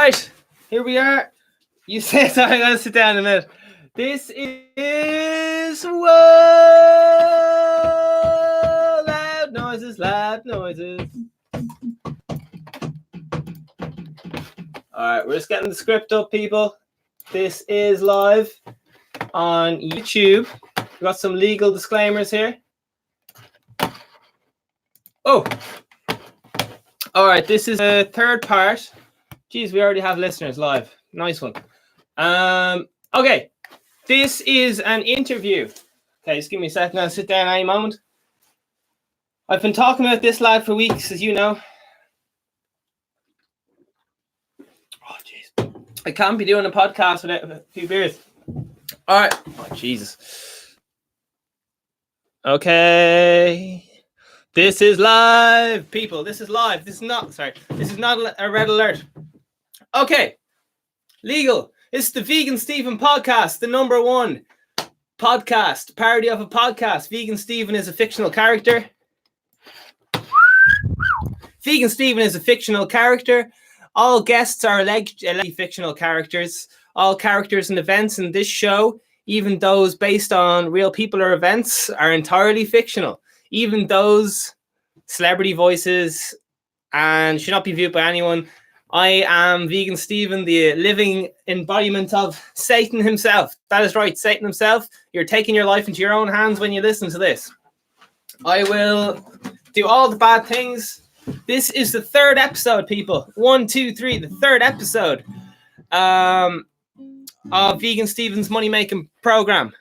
right, here we are. You said I'm going to sit down in a minute. This is whoa, loud noises, loud noises. All right, we're just getting the script up, people. This is live on YouTube. We've got some legal disclaimers here. Oh, all right, this is a third part. Geez, we already have listeners live. Nice one. Okay, this is an interview. Okay, just give me a second. I'll sit down any moment. I've been talking about this lad for weeks, as you know. Oh, jeez. I can't be doing a podcast without a few beers. All right. Oh, Jesus. Okay. This is live, people. This is live. This is not a red alert. Okay. Legal. It's the Vegan Stephen podcast, the #1 podcast, parody of a podcast. Vegan Stephen is a fictional character. Vegan Stephen is a fictional character. All guests are allegedly fictional characters. All characters and events in this show, even those based on real people or events, are entirely fictional. Even those celebrity voices and should not be viewed by anyone. I am Vegan Stephen, the living embodiment of Satan himself. That is right, Satan himself. You're taking your life into your own hands when you listen to this. I will do all the bad things. This is the third episode, people. 1, 2, 3, the third episode of Vegan Stephen's money-making program.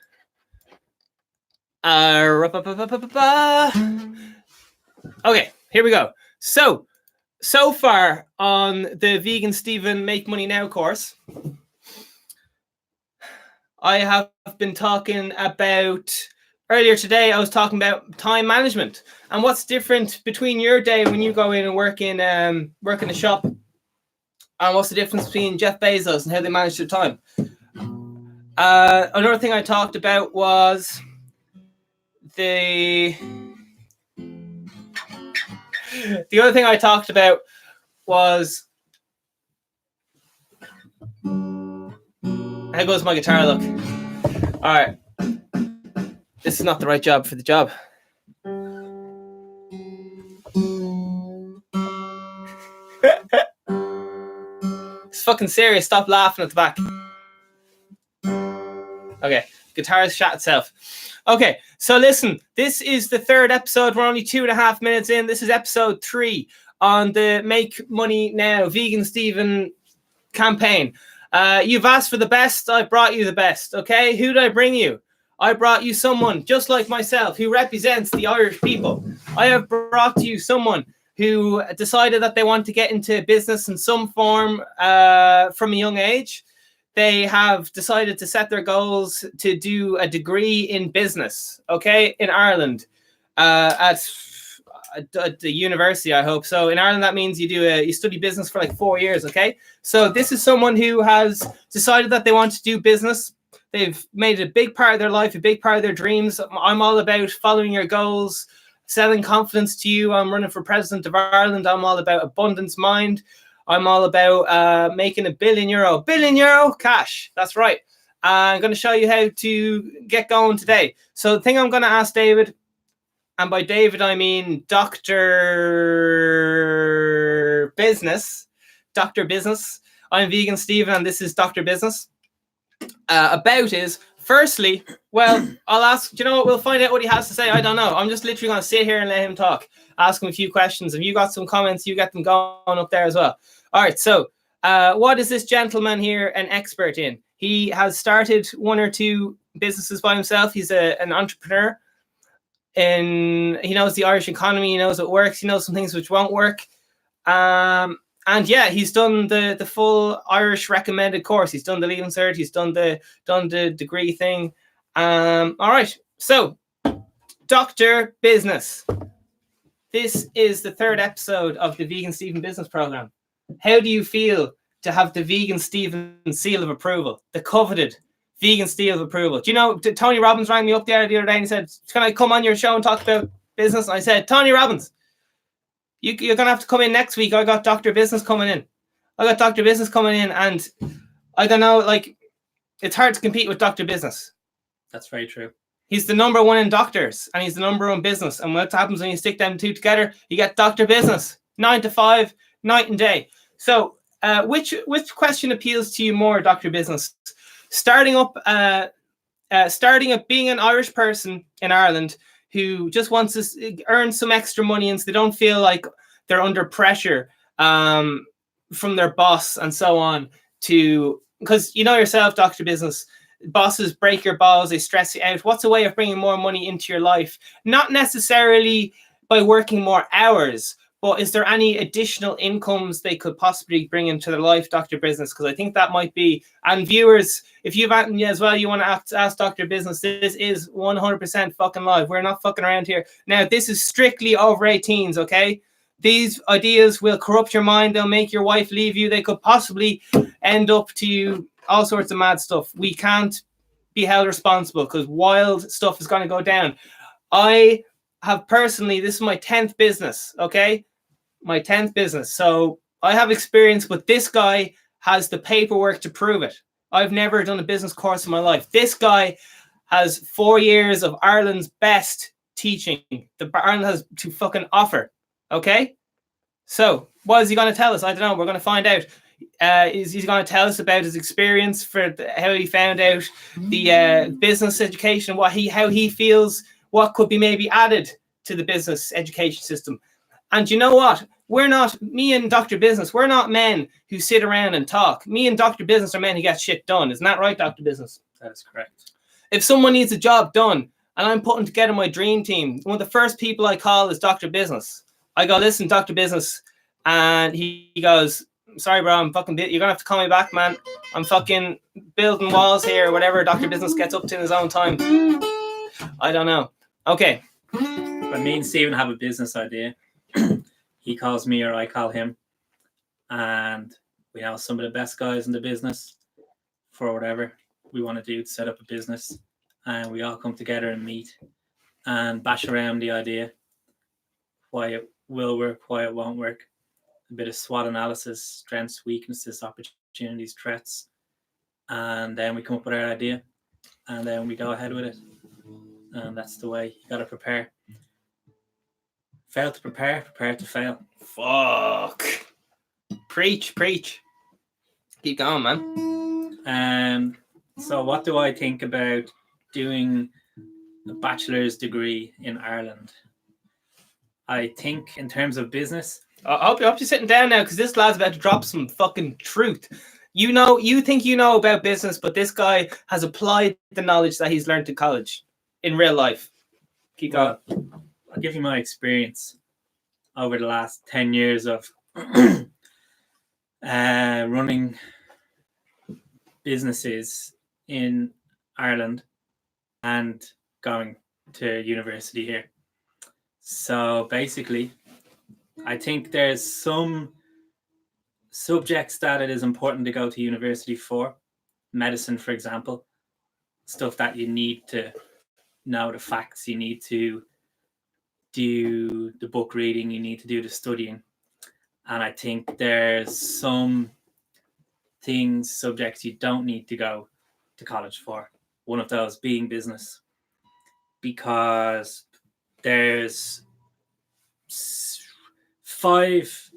Okay, here we go. So far on the Vegan Stephen Make Money Now course, I have been talking about, earlier today I was talking about time management and what's different between your day when you go in and work in a shop, and what's the difference between Jeff Bezos and how they manage their time. Another thing I talked about was the other thing I talked about was, how goes my guitar look? All right. This is not the right job for the job. It's fucking serious. Stop laughing at the back. Okay. Guitar's shot itself. Okay, so listen, this is the third episode. We're only 2.5 minutes in. This is episode 3 on the Make Money Now Vegan Stephen campaign. You've asked for the best. I brought you the best. Okay, who did I bring you? I brought you someone just like myself who represents the Irish people. I have brought you someone who decided that they want to get into business in some form from a young age. They have decided to set their goals to do a degree in business, okay, in Ireland, at the university, I hope. So in Ireland, that means you study business for like 4 years, okay? So this is someone who has decided that they want to do business. They've made it a big part of their life, a big part of their dreams. I'm all about following your goals, selling confidence to you. I'm running for president of Ireland. I'm all about abundance mind. I'm all about making €1 billion. €1 billion cash. That's right. I'm going to show you how to get going today. So the thing I'm going to ask David, and by David I mean Dr. Business. Dr. Business. I'm Vegan Stephen and this is Dr. Business. About is, firstly, well, I'll ask, do you know what? We'll find out what he has to say. I don't know. I'm just literally going to sit here and let him talk. Ask him a few questions. If you got some comments, you get them going up there as well. All right, so what is this gentleman here an expert in? He has started 1 or 2 businesses by himself. He's an entrepreneur. And he knows the Irish economy. He knows what works. He knows some things which won't work. And yeah, he's done the full Irish recommended course. He's done the Leaving Cert. He's done the degree thing. All right, so Dr. Business. This is the third episode of the Vegan Stephen Business Program. How do you feel to have the Vegan Stephen seal of approval, the coveted Vegan seal of approval? Do you know, Tony Robbins rang me up the other day and he said, can I come on your show and talk about business? And I said, Tony Robbins, you're going to have to come in next week. I got Dr. Business coming in. I got Dr. Business coming in, and I don't know, like, it's hard to compete with Dr. Business. That's very true. He's the number one in doctors, and he's the number one business. And what happens when you stick them two together? You get Dr. Business, 9 to 5, night and day. So, which question appeals to you more, Dr. Business? Starting up being an Irish person in Ireland who just wants to earn some extra money, and so they don't feel like they're under pressure from their boss and so on, to, because you know yourself, Dr. Business, bosses break your balls, they stress you out. What's a way of bringing more money into your life? Not necessarily by working more hours, but is there any additional incomes they could possibly bring into their life, Dr. Business? Because I think that might be, and viewers, if you've as well, you want to ask Dr. Business, this is 100% fucking live. We're not fucking around here. Now, this is strictly over 18s, okay? These ideas will corrupt your mind. They'll make your wife leave you. They could possibly end up to you all sorts of mad stuff. We can't be held responsible because wild stuff is going to go down. I have personally, this is my 10th business, okay? My 10th business. So I have experience, but this guy has the paperwork to prove it. I've never done a business course in my life. This guy has 4 years of Ireland's best teaching. The Ireland has to fucking offer. Okay? So what is he going to tell us? I don't know. We're going to find out. He's going to tell us about his experience for how he found out the business education, how he feels what could be maybe added to the business education system. And you know what? We're not, me and Dr. Business, we're not men who sit around and talk. Me and Dr. Business are men who get shit done. Isn't that right, Dr. Business? That is correct. If someone needs a job done and I'm putting together my dream team, one of the first people I call is Dr. Business. I go, listen, Dr. Business. And he goes, sorry, bro, I'm fucking, you're going to have to call me back, man. I'm fucking building walls here, or whatever Dr. Business gets up to in his own time. I don't know. Okay. When me and Stephen have a business idea, he calls me or I call him, and we have some of the best guys in the business for whatever we want to do to set up a business, and we all come together and meet and bash around the idea, why it will work, why it won't work, a bit of SWOT analysis, strengths, weaknesses, opportunities, threats, and then we come up with our idea, and then we go ahead with it. And that's the way you got to prepare. Fail to prepare, prepare to fail. Fuck. Preach. Keep going, man. So what do I think about doing a bachelor's degree in Ireland? I think in terms of business. I hope you're sitting down now, because this lad's about to drop some fucking truth. You think you know about business, but this guy has applied the knowledge that he's learned in college in real life. Keep going. I'll give you my experience over the last 10 years of running businesses in Ireland and going to university here. So basically, I think there's some subjects that it is important to go to university for. Medicine, for example, stuff that you need to know the facts, you need to do the book reading, you need to do the studying. And I think there's some subjects you don't need to go to college for. One of those being business, because there's five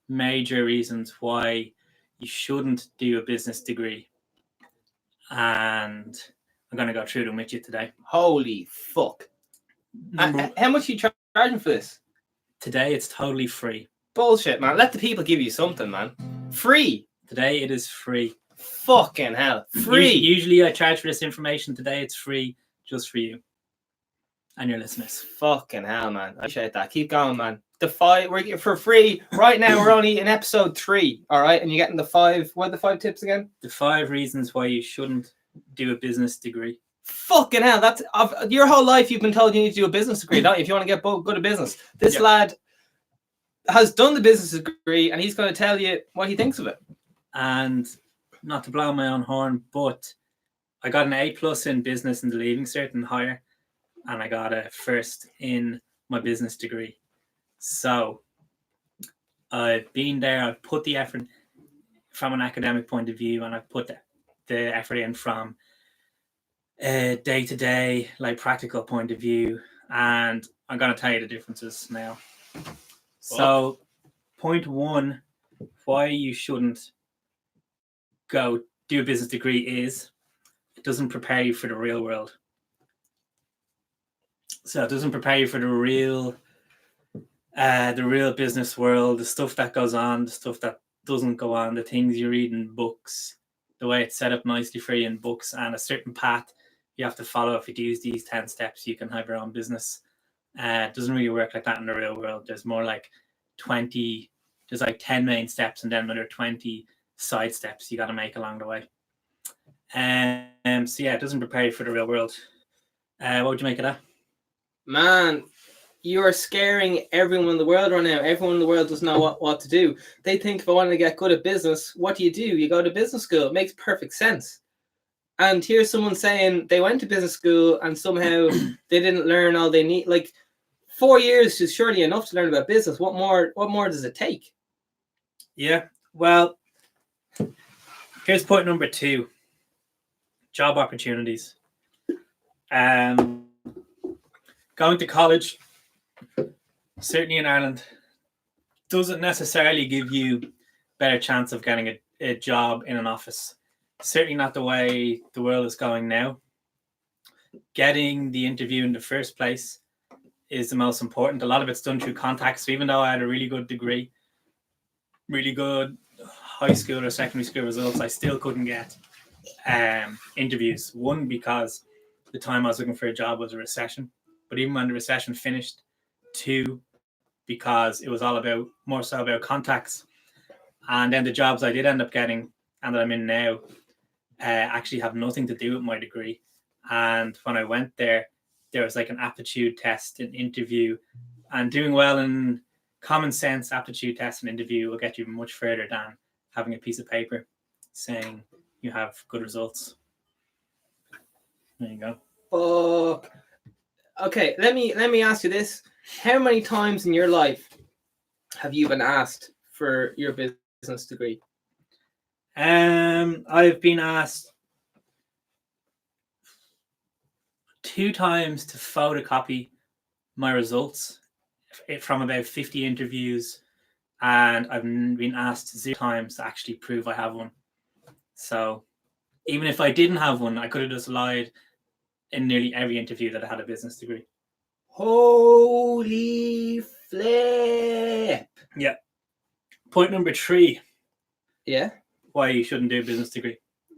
major reasons why you shouldn't do a business degree. And I'm going to go through them with you today. Holy fuck. How much are you charging for this? Today, it's totally free. Bullshit, man. Let the people give you something, man. Free. Today, it is free. Fucking hell. Free. Usually, I charge for this information. Today, it's free just for you and your listeners. Fucking hell, man. I appreciate that. Keep going, man. We're for free. Right now, we're only in episode 3, all right? And you're getting the 5, what are the 5 tips again? The 5 reasons why you shouldn't do a business degree. Fucking hell, that's your whole life you've been told you need to do a business degree, don't you? If you want to get good at business. This lad has done the business degree, and he's going to tell you what he thinks of it. And not to blow my own horn, but I got an A+ in business in the Leaving Cert and higher, and I got a first in my business degree. So I've been there. I've put the effort from an academic point of view, and I've put the effort in from a day-to-day, like practical point of view. And I'm going to tell you the differences now. So, point one, why you shouldn't go do a business degree is it doesn't prepare you for the real world. So it doesn't prepare you for the real business world, the stuff that goes on, the stuff that doesn't go on, the things you read in books, the way it's set up nicely for you in books, and a certain path you have to follow. If you do these 10 steps, you can have your own business. It doesn't really work like that in the real world. There's more like 20, there's like 10 main steps and then another 20 side steps you got to make along the way. So yeah, it doesn't prepare you for the real world. What would you make of that? Man, you are scaring everyone in the world right now. Everyone in the world doesn't know what to do. They think if I want to get good at business, what do? You go to business school. It makes perfect sense. And here's someone saying they went to business school and somehow they didn't learn all they need. Like 4 years is surely enough to learn about business. What more does it take? Yeah, well, here's point number 2. Job opportunities. Going to college, certainly in Ireland, doesn't necessarily give you better chance of getting a job in an office. Certainly not the way the world is going now. Getting the interview in the first place is the most important. A lot of it's done through contacts. So even though I had a really good degree, really good high school or secondary school results, I still couldn't get interviews. One, because the time I was looking for a job was a recession. But even when the recession finished, 2, because it was more so about contacts. And then the jobs I did end up getting and that I'm in now actually have nothing to do with my degree. And when I went there was like an aptitude test, an interview, and doing well in common sense aptitude test and interview will get you much further than having a piece of paper saying you have good results. There you go. Oh, okay. Let me ask you this: how many times in your life have you been asked for your business degree? I've been asked 2 times to photocopy my results from about 50 interviews, and I've been asked 0 times to actually prove I have one. So even if I didn't have one, I could have just lied in nearly every interview that I had a business degree. Holy flip! Yeah. Point number 3. Yeah. Why you shouldn't do a business degree.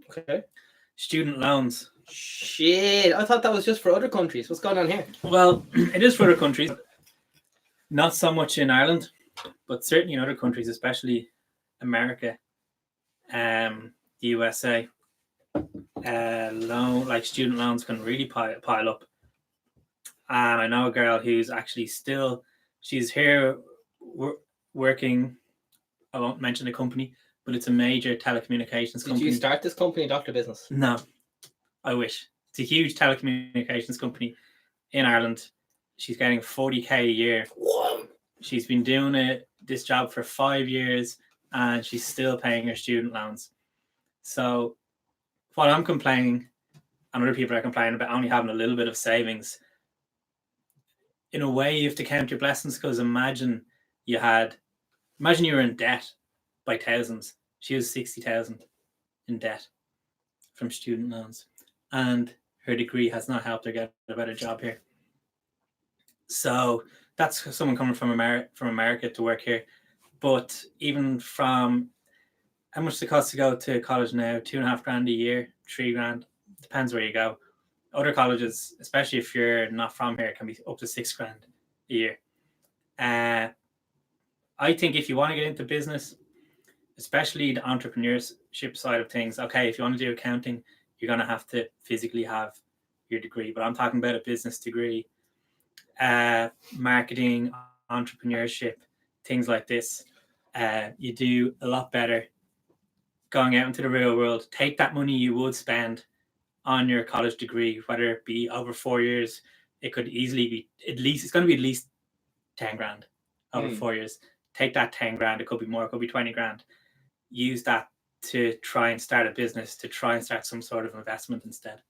Okay. Student loans. Shit, I thought that was just for other countries. What's going on here? Well, it is for other countries. Not so much in Ireland, but certainly in other countries, especially America, the USA. Student loans can really pile up. And I know a girl who's actually she's here working. I won't mention the company, but it's a major telecommunications company. Did you start this company, Dr. Business? No, I wish. It's a huge telecommunications company in Ireland. She's getting 40k a year. Whoa. She's been doing this job for 5 years, and she's still paying her student loans. So what I'm complaining, and other people are complaining about only having a little bit of savings, in a way you have to count your blessings, because imagine you were in debt by thousands. She was 60,000 in debt from student loans, and her degree has not helped her get a better job here. So that's someone coming from America to work here. But even from how much does it cost to go to college now? $2,500 a year, $3,000, depends where you go. Other colleges, especially if you're not from here, can be up to $6,000 a year. I think if you want to get into business, especially the entrepreneurship side of things, okay, if you want to do accounting, you're going to have to physically have your degree. But I'm talking about a business degree, marketing, entrepreneurship, things like this. You do a lot better going out into the real world. Take that money you would spend on your college degree, whether it be over 4 years, it could easily be it's going to be at least $10,000 over 4 years. take that 10 grand, it could be more, it could be 20 grand, use that to try and start a business, to try and start some sort of investment instead.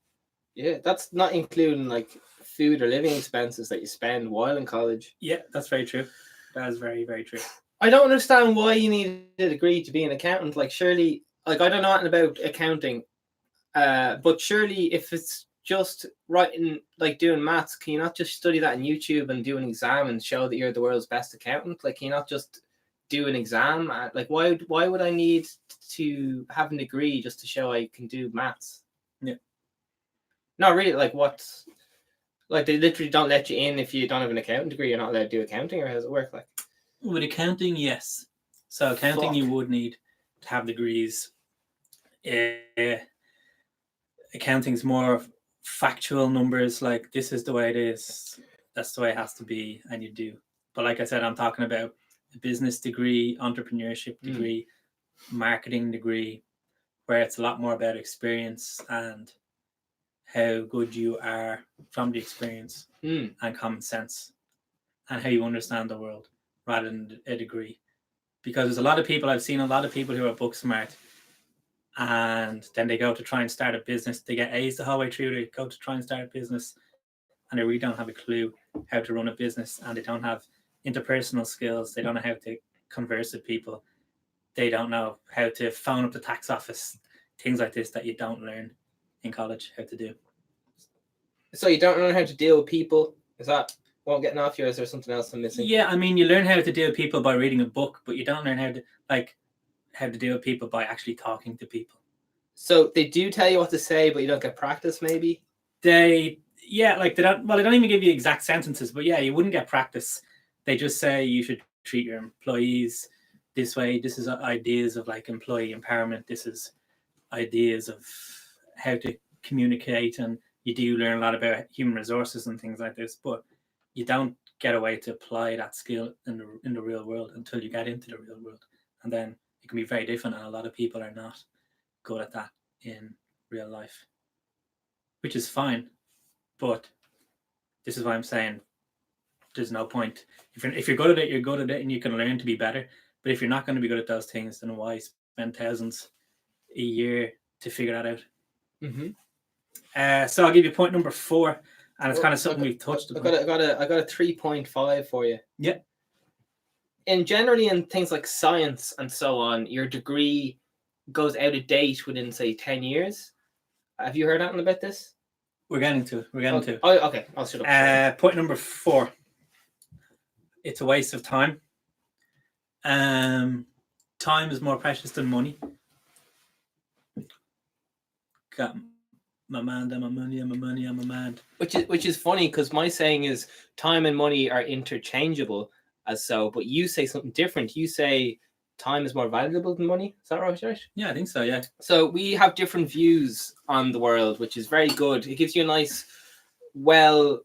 Yeah, that's not including like food or living expenses that you spend while in college. Yeah, that's very true. That is very, very true. I don't understand why you need a degree to be an accountant. Like, surely, like, I don't know anything about accounting, but surely if it's just writing, like doing maths, can you not just study that on YouTube and do an exam and show that you're the world's best accountant? Like, can you not just do an exam? Like, why would I need to have a degree just to show I can do maths? Yeah. Not really. Like, what's like, they literally don't let you in if you don't have an accounting degree. You're not allowed to do accounting, or how does it work? Like, with accounting, yes. So accounting, you would need to have degrees. Accounting's more factual numbers, like this is the way it is, that's the way it has to be, and you do. But like I said, I'm talking about a business degree, entrepreneurship degree, marketing degree, where it's a lot more about experience and how good you are from the experience and common sense and how you understand the world rather than a degree. Because there's a lot of people, I've seen a lot of people who are book smart and then they go to try and start a business. They get A's the whole way through. They go to try and start a business and they really don't have a clue how to run a business, and they don't have interpersonal skills. They don't know how to converse with people. They don't know how to phone up the tax office, things like this that you don't learn in college how to do. So you don't learn how to deal with people? Is that what I'm getting off you, or is there something else I'm missing? Yeah, I mean, you learn how to deal with people by reading a book, but you don't learn how to deal with people by actually talking to people. So they do tell you what to say, but you don't get practice, maybe? They don't even give you exact sentences, but yeah, you wouldn't get practice. They just say you should treat your employees this way. This is ideas of like employee empowerment. This is ideas of how to communicate, and you do learn a lot about human resources and things like this, but you don't get a way to apply that skill in the real world until you get into the real world, and then it can be very different, and a lot of people are not good at that in real life, which is fine. But this is why I'm saying there's no point. If you're good at it, you're good at it, and you can learn to be better. But if you're not going to be good at those things, then why spend thousands a year to figure that out? Mm-hmm. So I'll give you point number 4, and it's kind of something we've touched upon. I got a 3.5 for you. Yeah. Generally in things like science and so on, your degree goes out of date within, say, 10 years. Have you heard anything about this? We're getting to it. Oh, okay. I'll shut up. Point number 4. It's a waste of time. Time is more precious than money. Got my mind, I'm a money, I'm a money, I'm a man. Which is funny, because my saying is time and money are interchangeable as so, but you say something different. You say time is more valuable than money. Is that right? Yeah, I think so, yeah. So we have different views on the world, which is very good. It gives you a nice, well-versed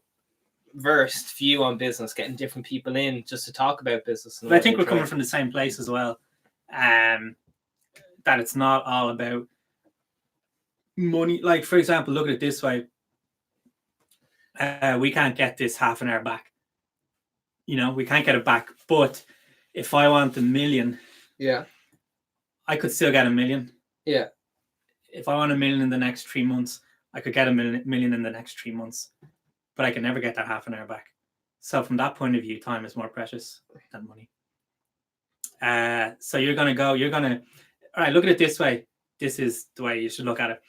view on business, getting different people in just to talk about business. But I think we're coming from the same place as well. That it's not all about money. Like, for example, look at it this way. We can't get this half an hour back. You know, we can't get it back. But if I want $1 million, yeah, I could still get $1 million. Yeah. If I want $1 million in the next 3 months, I could get $1 million in the next 3 months. But I can never get that half an hour back. So from that point of view, time is more precious than money. So all right, look at it this way. This is the way you should look at it.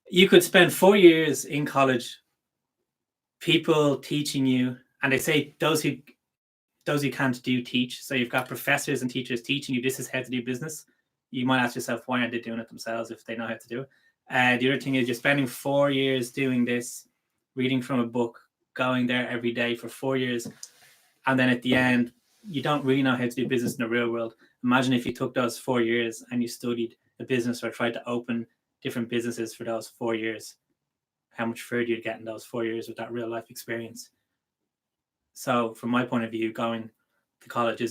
You could spend 4 years in college, people teaching you, and they say those who can't do teach. So you've got professors and teachers teaching you this is how to do business. You might ask yourself, why aren't they doing it themselves if they know how to do it? The other thing is you're spending 4 years doing this, reading from a book, going there every day for 4 years, and then at the end, you don't really know how to do business in the real world. Imagine if you took those 4 years and you studied a business or tried to open different businesses for those 4 years. How much further you'd get in those 4 years with that real life experience. So from my point of view, going to college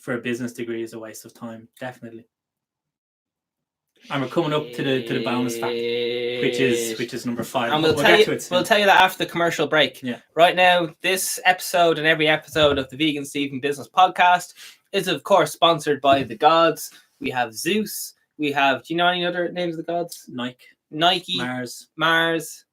for a business degree is a waste of time, definitely. And we're coming up to the bonus fact, which is number 5. And we'll tell you that after the commercial break. Yeah. Right now, this episode and every episode of the Vegan Stephen Business Podcast is, of course, sponsored by the gods. We have Zeus. We have, do you know any other names of the gods? Nike, Mars,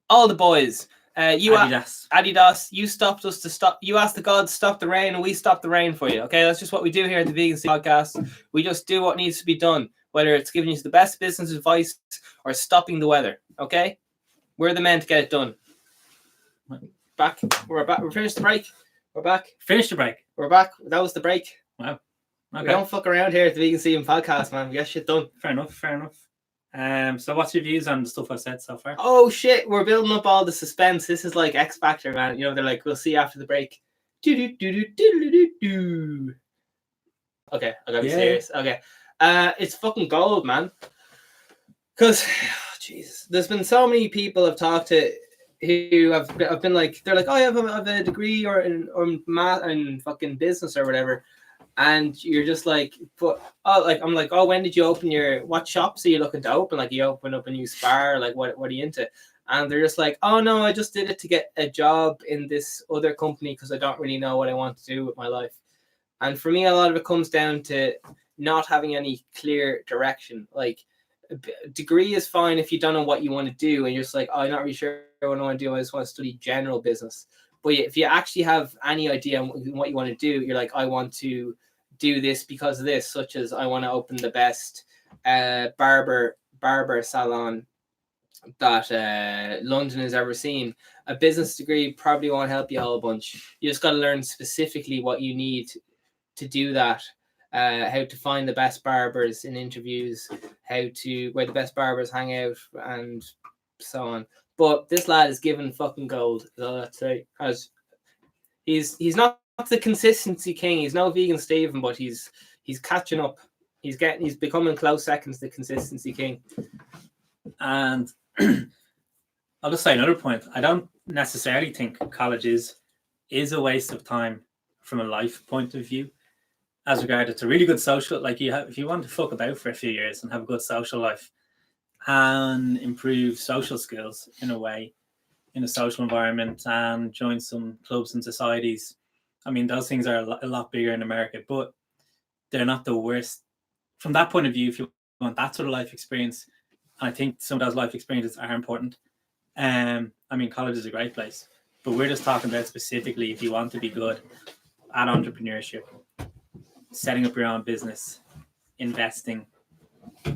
all the boys. Adidas. You stopped us to stop. You asked the gods to stop the rain, and we stopped the rain for you. Okay, that's just what we do here at the Vegan Stephen Podcast. We just do what needs to be done, whether it's giving you the best business advice or stopping the weather. Okay, we're the men to get it done. Back. We're back. We're finished the break. We're back. Finished the break. We're back. That was the break. Wow. Okay. We don't fuck around here at the Vegan Stephen Podcast, man. We get shit done. Fair enough. So what's your views on the stuff I've said so far? Oh shit, we're building up all the suspense. This is like X Factor, man. You know, they're like, we'll see after the break. Okay, I gotta be serious. Okay. It's fucking gold, man. Because Jesus, there's been so many people I've talked to who have been like, they're like, oh, I have a degree or math and fucking business or whatever. And you're just like, but I'm like, oh, when did you open what shops are you looking to open? Like, you open up a new spar, like what are you into? And they're just like, oh no, I just did it to get a job in this other company because I don't really know what I want to do with my life. And for me, a lot of it comes down to not having any clear direction. Like, a degree is fine if you don't know what you want to do and you're just like, oh, I'm not really sure what I want to do. I just want to study general business. But if you actually have any idea on what you want to do, you're like, I want to do this because of this, such as I want to open the best barber salon that London has ever seen. A business degree probably won't help you a whole bunch. You just got to learn specifically what you need to do that. How to find the best barbers in interviews, where the best barbers hang out, and so on. But this lad is given fucking gold, is all I'd say. Because he's not the consistency king. He's no Vegan Stephen, but he's catching up. He's becoming close seconds to the consistency king. And I'll just say another point. I don't necessarily think college is a waste of time from a life point of view. As regard, it's a really good social, like if you want to fuck about for a few years and have a good social life and improve social skills in a way, in a social environment, and join some clubs and societies. I mean, those things are a lot bigger in America, but they're not the worst. From that point of view, if you want that sort of life experience, I think some of those life experiences are important. I mean, college is a great place, but we're just talking about specifically if you want to be good at entrepreneurship, setting up your own business, investing.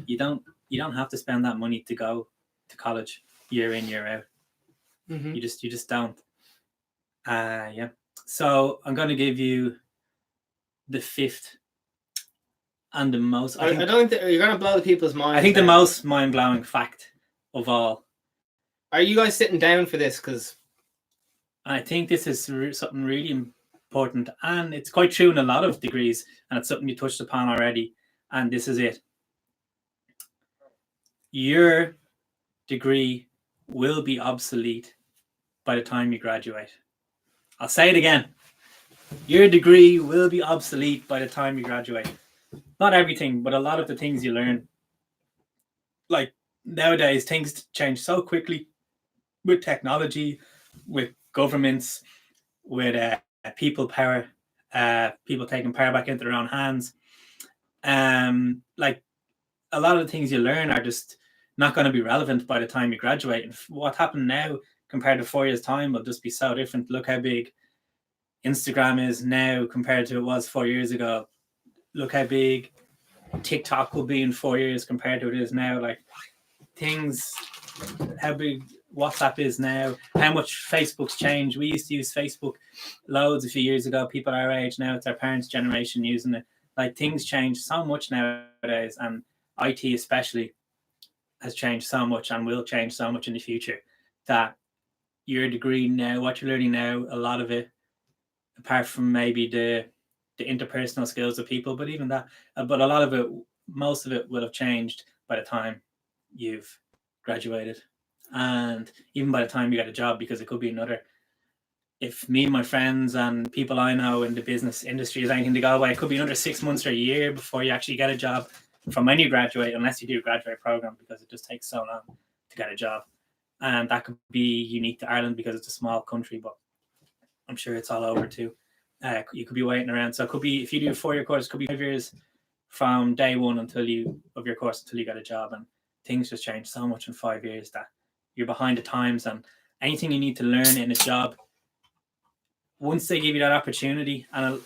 You don't have to spend that money to go to college year in, year out. Mm-hmm. You just don't. Yeah. So I'm going to give you the fifth and the most. I don't think you're going to blow the people's minds. I think the most mind-blowing fact of all. Are you guys sitting down for this? Because I think this is something really important, and it's quite true in a lot of degrees, and it's something you touched upon already. And this is it. Your degree will be obsolete by the time you graduate. I'll say it again. Your degree will be obsolete by the time you graduate. Not everything, but a lot of the things you learn. Like nowadays, things change so quickly with technology, with governments, with people power, people taking power back into their own hands. Like a lot of the things you learn are just not going to be relevant by the time you graduate. And what happened now compared to 4 years' time will just be so different. Look how big Instagram is now compared to it was 4 years ago. Look how big TikTok will be in 4 years compared to it is now. Like things, how big WhatsApp is now, how much Facebook's changed. We used to use Facebook loads a few years ago. People our age now, it's our parents' generation using it. Like things change so much nowadays, and IT especially has changed so much and will change so much in the future, that your degree now, what you're learning now, a lot of it, apart from maybe the interpersonal skills of people, but even that, but a lot of it, most of it will have changed by the time you've graduated, and even by the time you get a job, because it could be another. If me and my friends and people I know in the business industry is anything to go by, it could be another 6 months or a year before you actually get a job. from when you graduate, unless you do a graduate program, because it just takes so long to get a job. And that could be unique to Ireland because it's a small country, but I'm sure it's all over too. You could be waiting around. So it could be, if you do a 4-year course, it could be 5 years from day one of your course until you get a job. And things just change so much in 5 years that you're behind the times. And anything you need to learn in a job, once they give you that opportunity, and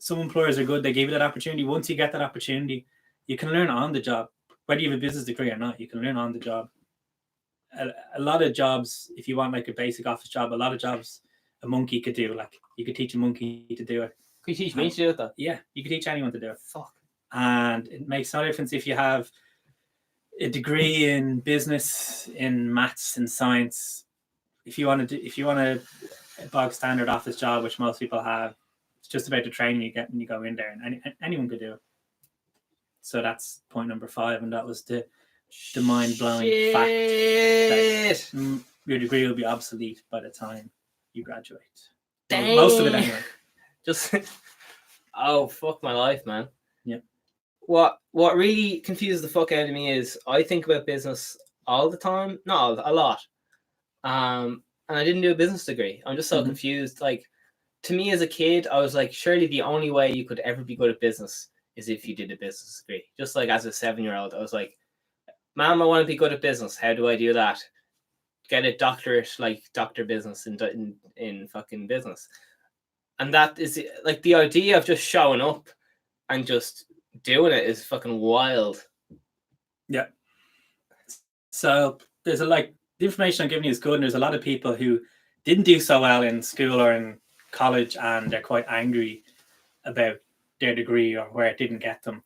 some employers are good, they give you that opportunity. Once you get that opportunity, you can learn on the job. Whether you have a business degree or not, you can learn on the job. A lot of jobs, if you want like a basic office job, a lot of jobs a monkey could do. Like you could teach a monkey to do it. Could you teach me to do it though? Yeah, you could teach anyone to do it. Fuck. And it makes no difference if you have a degree in business, in maths, in science. If you want a bog standard office job, which most people have, it's just about the training you get when you go in there, and anyone could do it. So that's point number 5, and that was the mind-blowing fact that your degree will be obsolete by the time you graduate. Dang. Most of it anyway. Just oh fuck my life, man. Yeah. What really confuses the fuck out of me is I think about business all the time, not a lot. And I didn't do a business degree. I'm just so confused. Like, to me as a kid, I was like, surely the only way you could ever be good at business is if you did a business degree. Just like as a 7-year-old, I was like, Mom, I want to be good at business. How do I do that? Get a doctorate, like doctor business in fucking business. And that is like the idea of just showing up and just doing it is fucking wild. Yeah. So there's the information I'm giving you is good, and there's a lot of people who didn't do so well in school or in college, and they're quite angry about their degree or where it didn't get them,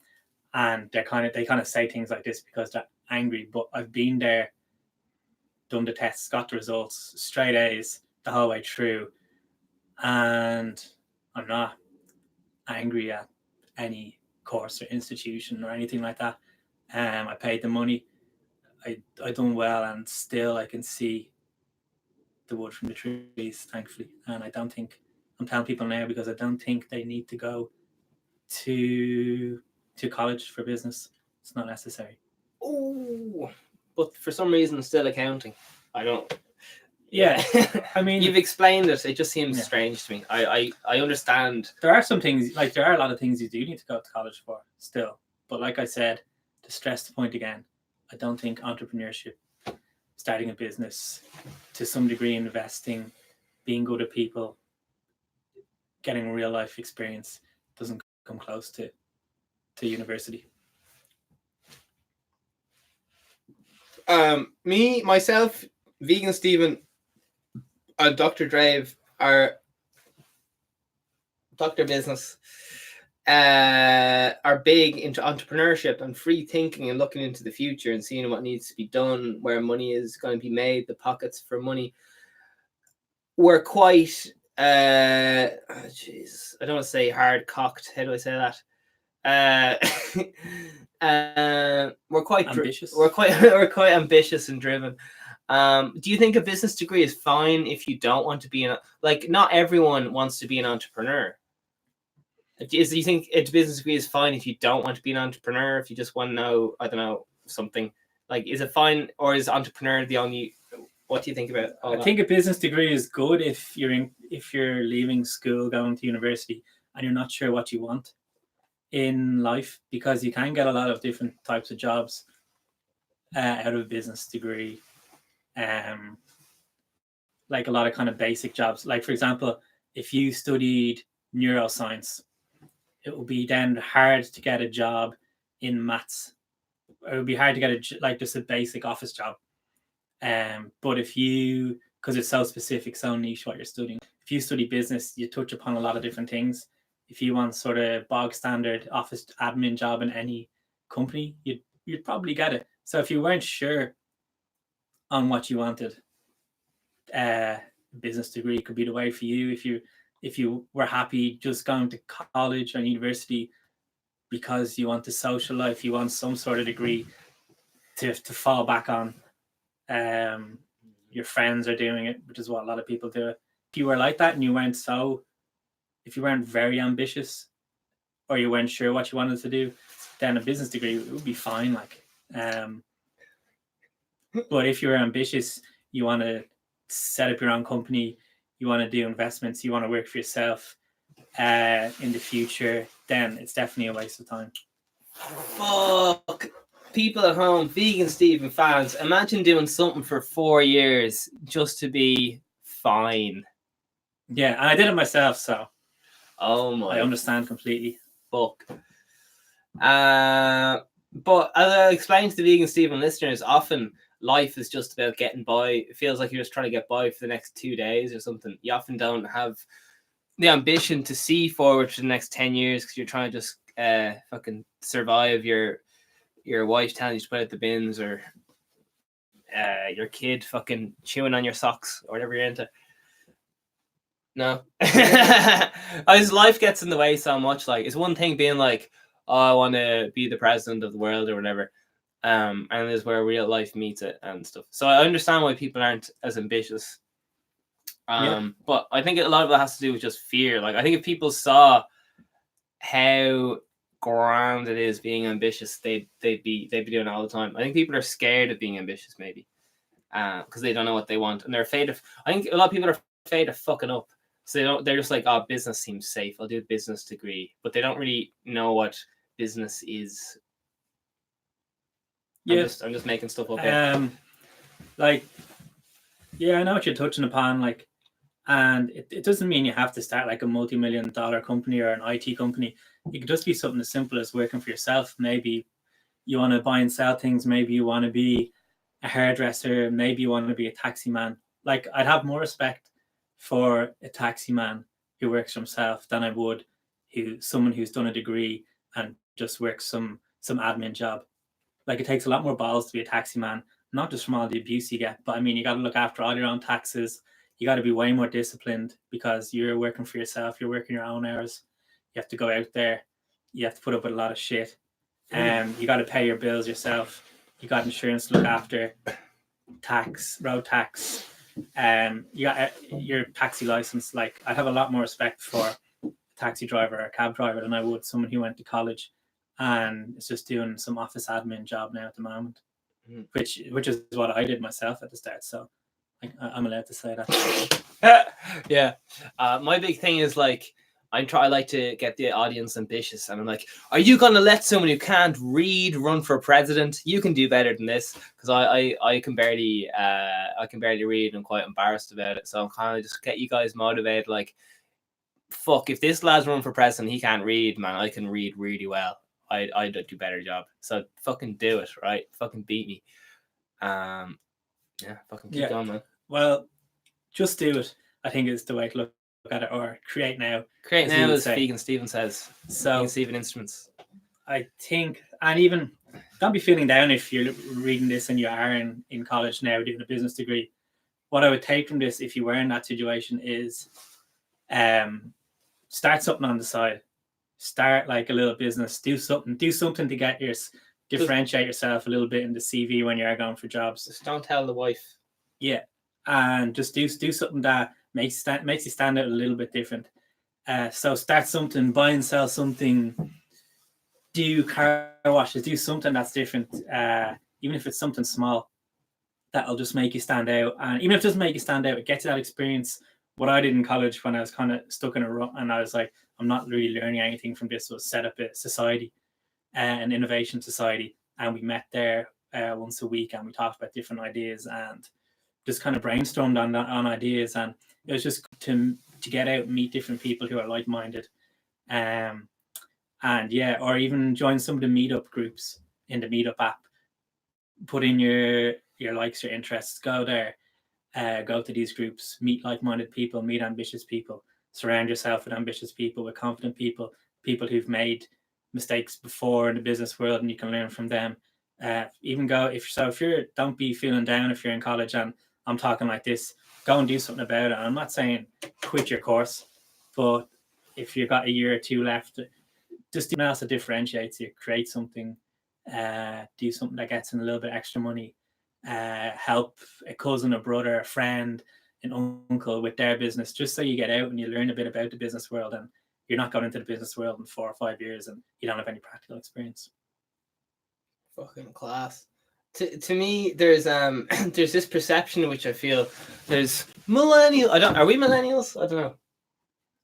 and they kind of say things like this because they're angry. But I've been there, done the tests, got the results, straight A's the whole way through, and I'm not angry at any course or institution or anything like that. I paid the money, I done well, and still I can see the wood from the trees, thankfully. And I don't think, I'm telling people now because I don't think they need to go to college for business. It's not necessary. Oh, but for some reason, still accounting. I don't. Yeah, I mean, you've explained it. It just seems strange to me. I understand. There are some things, like there are a lot of things you do need to go to college for still. But like I said, to stress the point again, I don't think entrepreneurship, starting a business, to some degree investing, being good at people, getting real life experience doesn't come close to university. Me, myself, Vegan Stephen, and Dr. Drave are Dr. Business are big into entrepreneurship and free thinking and looking into the future and seeing what needs to be done, where money is going to be made, the pockets for money. We're quite I don't want to say hard cocked. How do I say that? We're quite ambitious. We're quite ambitious and driven. Do you think a business degree is fine if you don't want to be not everyone wants to be an entrepreneur? Do you think a business degree is fine if you don't want to be an entrepreneur? If you just want to know, I don't know, something like, is it fine, or is entrepreneur the only? What do you think about all that? I think a business degree is good if you're leaving school, going to university, and you're not sure what you want in life, because you can get a lot of different types of jobs out of a business degree. Like a lot of kind of basic jobs. Like, for example, if you studied neuroscience, it would be then hard to get a job in maths. It would be hard to get just a basic office job. But because it's so specific, so niche what you're studying, if you study business, you touch upon a lot of different things. If you want sort of bog standard office admin job in any company, you'd probably get it. So if you weren't sure on what you wanted, business degree could be the way for you. If you were happy just going to college or university because you want a social life, you want some sort of degree to fall back on. Your friends are doing it, which is what a lot of people do. If you were like that and if you weren't very ambitious, or you weren't sure what you wanted to do, then a business degree would be fine. Like, but if you're ambitious, you want to set up your own company, you want to do investments, you want to work for yourself in the future, then it's definitely a waste of time. Fuck. People at home, vegan Stephen fans, imagine doing something for 4 years just to be fine. Yeah, and I did it myself, so I understand completely. Fuck. But as I explained to the vegan Stephen listeners, often life is just about getting by. It feels like you're just trying to get by for the next 2 days or something. You often don't have the ambition to see forward for the next 10 years because you're trying to just fucking survive your wife telling you to put out the bins, or your kid fucking chewing on your socks or whatever you're into. No. As life gets in the way so much. Like, it's one thing being like, oh, I want to be the president of the world or whatever. And there's where real life meets it and stuff. So I understand why people aren't as ambitious. But I think a lot of that has to do with just fear. Like, I think if people saw how grand it is being ambitious, they'd be doing it all the time. I think people are scared of being ambitious, maybe, because they don't know what they want, and they're afraid of. I think a lot of people are afraid of fucking up. So they're just like, oh, business seems safe, I'll do a business degree, but they don't really know what business is. Yeah, I'm just making stuff up here. Like, yeah, I know what you're touching upon. Like, and it doesn't mean you have to start like a multi-million-dollar company or an IT company. It could just be something as simple as working for yourself. Maybe you want to buy and sell things. Maybe you want to be a hairdresser. Maybe you want to be a taxi man. Like, I'd have more respect for a taxi man who works for himself than I would someone who's done a degree and just works some admin job. Like, it takes a lot more balls to be a taxi man, not just from all the abuse you get, but I mean, you got to look after all your own taxes. You got to be way more disciplined because you're working for yourself. You're working your own hours. You have to go out there. You have to put up with a lot of shit. You got to pay your bills yourself. You got insurance to look after, tax, road tax. You got your taxi license. Like, I'd have a lot more respect for a taxi driver or a cab driver than I would someone who went to college and is just doing some office admin job now at the moment, which is what I did myself at the start. So I'm allowed to say that. Yeah. My big thing is, like, I like to get the audience ambitious, and I'm like, are you going to let someone who can't read run for president? You can do better than this, because I can barely read, and I'm quite embarrassed about it. So I'm kind of just get you guys motivated. Like, fuck, if this lad's run for president, he can't read, man. I can read really well. I do a better job. So fucking do it, right? Fucking beat me. Yeah, fucking keep going, man. Well, just do it, I think, is the way to look at it. Or create now. Create now, as vegan Stephen says. So vegan Stephen Instruments. I think, and even don't be feeling down if you're reading this and you are in college now doing a business degree. What I would take from this, if you were in that situation, is start something on the side. Start like a little business. Do something to get differentiate yourself a little bit in the CV when you're going for jobs. Just don't tell the wife. Yeah, and just do something that makes you stand out a little bit different. So start something, buy and sell something, do car washes, do something that's different, even if it's something small, that'll just make you stand out. And even if it doesn't make you stand out, it gets you that experience. What I did in college when I was kind of stuck in a rut and I was like, I'm not really learning anything from this, was set up a society, an innovation society, and we met there once a week and we talked about different ideas and just kind of brainstormed on ideas. And it was just to get out and meet different people who are like-minded, and yeah, or even join some of the meetup groups in the meetup app. Put in your likes, your interests, go there, go to these groups, meet like-minded people, meet ambitious people, surround yourself with ambitious people, with confident people who've made mistakes before in the business world, and you can learn from them. Even go don't be feeling down if you're in college and I'm talking like this, go and do something about it. I'm not saying quit your course, but if you've got a year or two left, just do something else that differentiates you. Create something, do something that gets in a little bit extra money, help a cousin, a brother, a friend, an uncle with their business, just so you get out and you learn a bit about the business world, and you're not going into the business world in 4 or 5 years and you don't have any practical experience. Fucking class. To me, there's there's this perception which I feel there's millennial. Are we millennials? I don't know.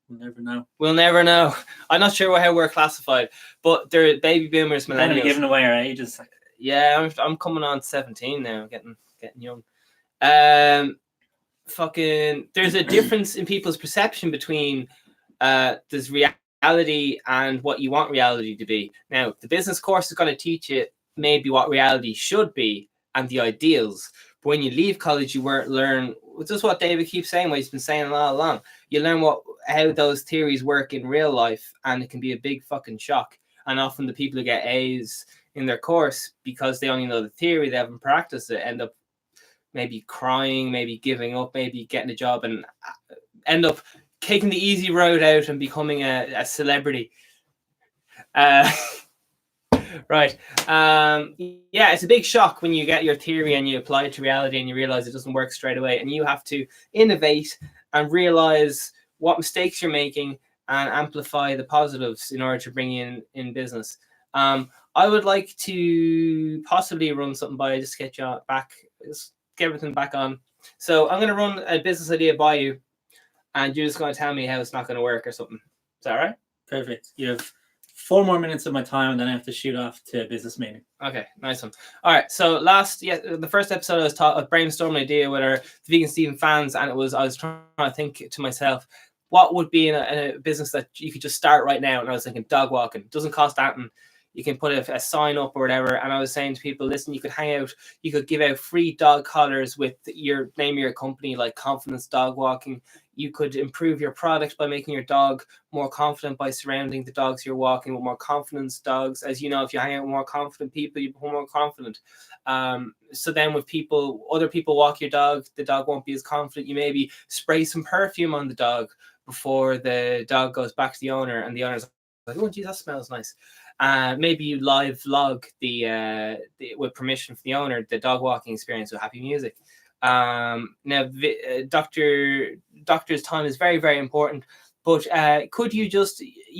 We'll never know. We'll never know. I'm not sure how we're classified, but they're baby boomers, We're kind of millennials. giving away our ages. Yeah, I'm coming on 17 now, getting young. Fucking, there's a difference in people's perception between there's reality and what you want reality to be. Now, the business course is going to teach you maybe what reality should be and the ideals. But when you leave college, you learn just what David keeps saying, what he's been saying all along. You learn how those theories work in real life, and it can be a big fucking shock. And often the people who get A's in their course, because they only know the theory, they haven't practiced it, end up maybe crying, maybe giving up, maybe getting a job, and end up taking the easy road out and becoming a celebrity. Right. Yeah, it's a big shock when you get your theory and you apply it to reality and you realize it doesn't work straight away, and you have to innovate and realize what mistakes you're making and amplify the positives in order to bring in business. I would like to possibly run something by you, just get you back, just get everything back on. So I'm going to run a business idea by you, and you're just going to tell me how it's not going to work or something. Is that right? Perfect. You have 4 more minutes of my time, and then I have to shoot off to a business meeting. Okay, nice one. All right, so the first episode I was brainstorming an idea with our Vegan Steven fans, and I was trying to think to myself, what would be in a business that you could just start right now? And I was thinking dog walking. It doesn't cost anything. You can put a sign up or whatever. And I was saying to people, listen, you could hang out, you could give out free dog collars with your name of your company, like Confidence Dog Walking. You could improve your product by making your dog more confident by surrounding the dogs you're walking with more confidence dogs. As you know, if you hang out with more confident people, you become more confident. So then with other people walk your dog, the dog won't be as confident. You maybe spray some perfume on the dog before the dog goes back to the owner, and the owner's like, oh, geez, that smells nice. Maybe you live vlog the with permission from the owner, the dog walking experience with happy music. Now, doctor's time is very, very important. But could you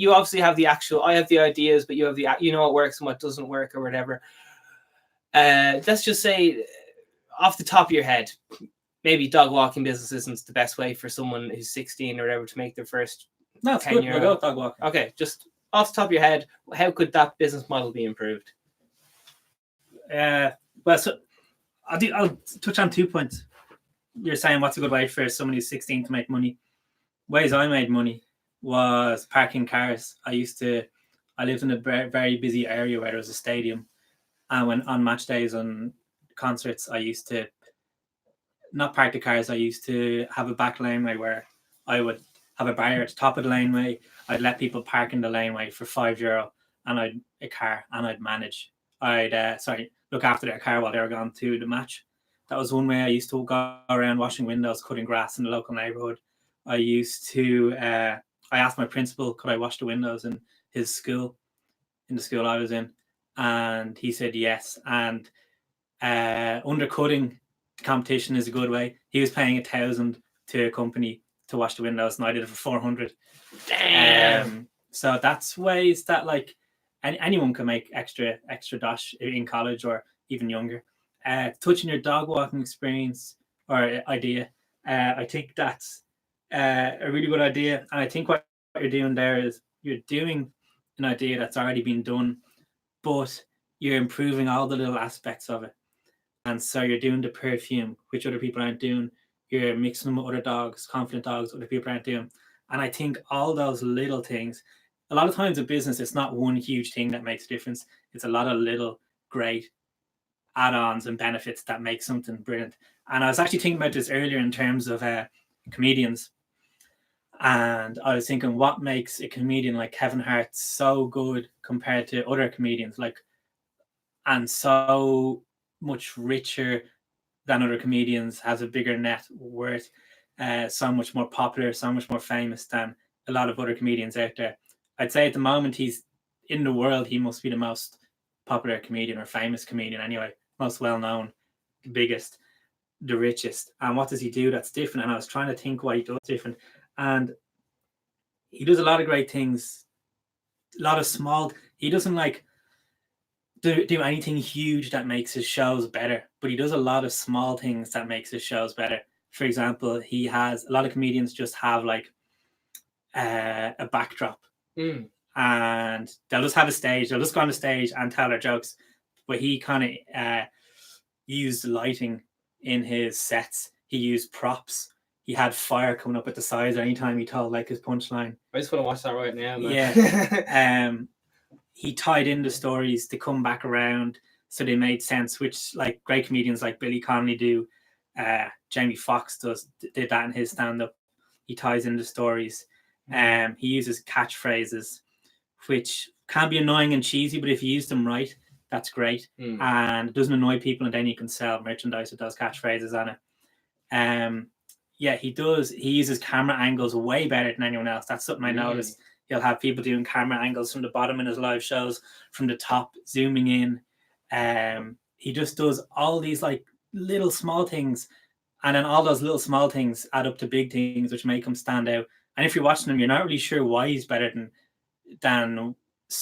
obviously have I have the ideas, but you have what works and what doesn't work or whatever. Let's just say, off the top of your head, maybe dog walking business isn't the best way for someone who's 16 or whatever to make their first. No, it's good. We'll go dog walking. Okay, just off the top of your head, how could that business model be improved? Well, so I'll touch on 2 points. You're saying what's a good way for someone who's 16 to make money. Ways I made money was parking cars. I lived in a very, very busy area where there was a stadium, and when on match days, on concerts, I used to not park the cars. I used to have a back laneway where I would have a barrier at the top of the laneway. I'd let people park in the laneway for €5, and I'd manage. I'd look after their car while they were gone to the match. That was one way. I used to go around washing windows, cutting grass in the local neighborhood. I used to. I asked my principal, could I wash the windows in his school, in the school I was in, and he said yes. And undercutting the competition is a good way. He was paying $1,000 to a company to wash the windows, and I did it for 400. Damn. So that's ways that like anyone can make extra dash in college or even younger. Touching your dog walking experience or idea, I think that's a really good idea. And I think what you're doing there is you're doing an idea that's already been done, but you're improving all the little aspects of it. And so you're doing the perfume, which other people aren't doing. You're mixing them with other dogs, confident dogs, other people aren't doing. And I think all those little things, a lot of times in business, it's not one huge thing that makes a difference. It's a lot of little great add-ons and benefits that make something brilliant. And I was actually thinking about this earlier in terms of comedians. And I was thinking, what makes a comedian like Kevin Hart so good compared to other comedians, and so much richer than other comedians, has a bigger net worth, so much more popular, so much more famous than a lot of other comedians out there. I'd say at the moment he's in the world, he must be the most popular comedian or famous comedian anyway, most well-known, the biggest, the richest. And what does he do that's different? And I was trying to think what he does different. And he does a lot of great things, a lot of small, he doesn't do anything huge that makes his shows better, but he does a lot of small things that makes his shows better. For example, he has a lot of comedians just have like a backdrop, and they'll just have a stage. They'll just go on the stage and tell their jokes. But he kind of used lighting in his sets. He used props. He had fire coming up at the sides anytime he told like his punchline. I just want to watch that right now, man. Yeah. He tied in the stories to come back around so they made sense, which like great comedians like Billy Connolly do. Jamie Foxx did that in his stand-up. He ties in the stories. He uses catchphrases, which can be annoying and cheesy, but if you use them right, that's great. And it doesn't annoy people, and then you can sell merchandise with those catchphrases on it. He uses camera angles way better than anyone else. That's something I noticed. He'll have people doing camera angles from the bottom in his live shows, from the top, zooming in. He just does all these like little small things, and then all those little small things add up to big things, which make him stand out. And if you're watching him, you're not really sure why he's better than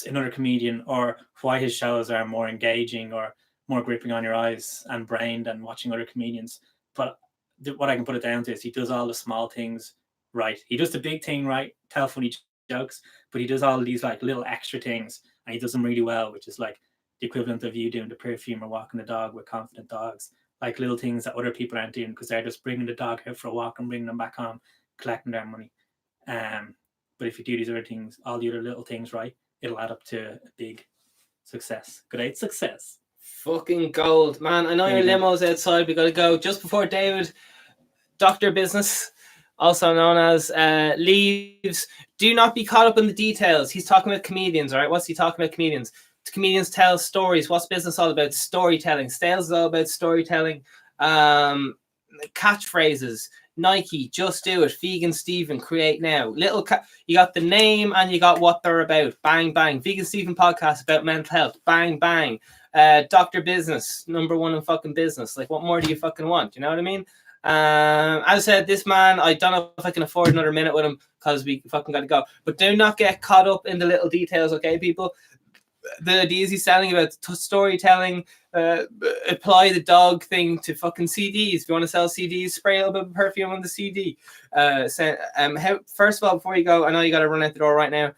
another comedian, or why his shows are more engaging or more gripping on your eyes and brain than watching other comedians. But what I can put it down to is he does all the small things right. He does the big thing right, tell funny jokes, but he does all of these like little extra things, and he does them really well, which is like the equivalent of you doing the perfume or walking the dog with confident dogs, like little things that other people aren't doing because they're just bringing the dog out for a walk and bringing them back home, collecting their money. But if you do these other things, all the other little things right, it'll add up to a big success. Great success. Fucking gold, man. I know your limo's outside. We gotta go. Just before David, Dr. Business, also known as leaves, do not be caught up in the details. He's talking about comedians, all right? What's he talking about? Comedians. Comedians tell stories. What's business all about? Storytelling. Sales is all about storytelling. Catchphrases. Nike, just do it. Vegan Steven, create now. You got the name and you got what they're about. Bang, bang. Vegan Steven podcast about mental health. Bang, bang. Dr. Business, number one in fucking business. Like, what more do you fucking want? You know what I mean? As I said, this man, I don't know if I can afford another minute with him because we fucking got to go. But do not get caught up in the little details, okay, people? The ideas he's selling about storytelling, apply the dog thing to fucking CDs. If you want to sell CDs, spray a little bit of perfume on the CD. First of all, before you go, I know you got to run out the door right now.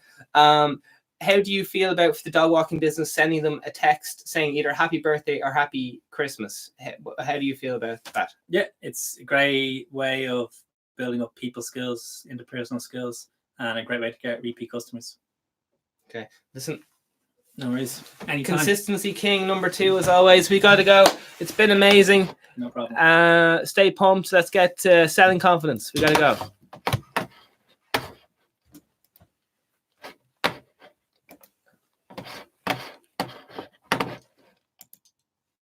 How do you feel about the dog walking business sending them a text saying either happy birthday or happy Christmas? How do you feel about that? Yeah, it's a great way of building up people skills, interpersonal skills, and a great way to get repeat customers. Okay, listen. No worries. Anytime. Consistency king, number 2, as always. We got to go. It's been amazing. No problem. Stay pumped. Let's get selling confidence. We got to go.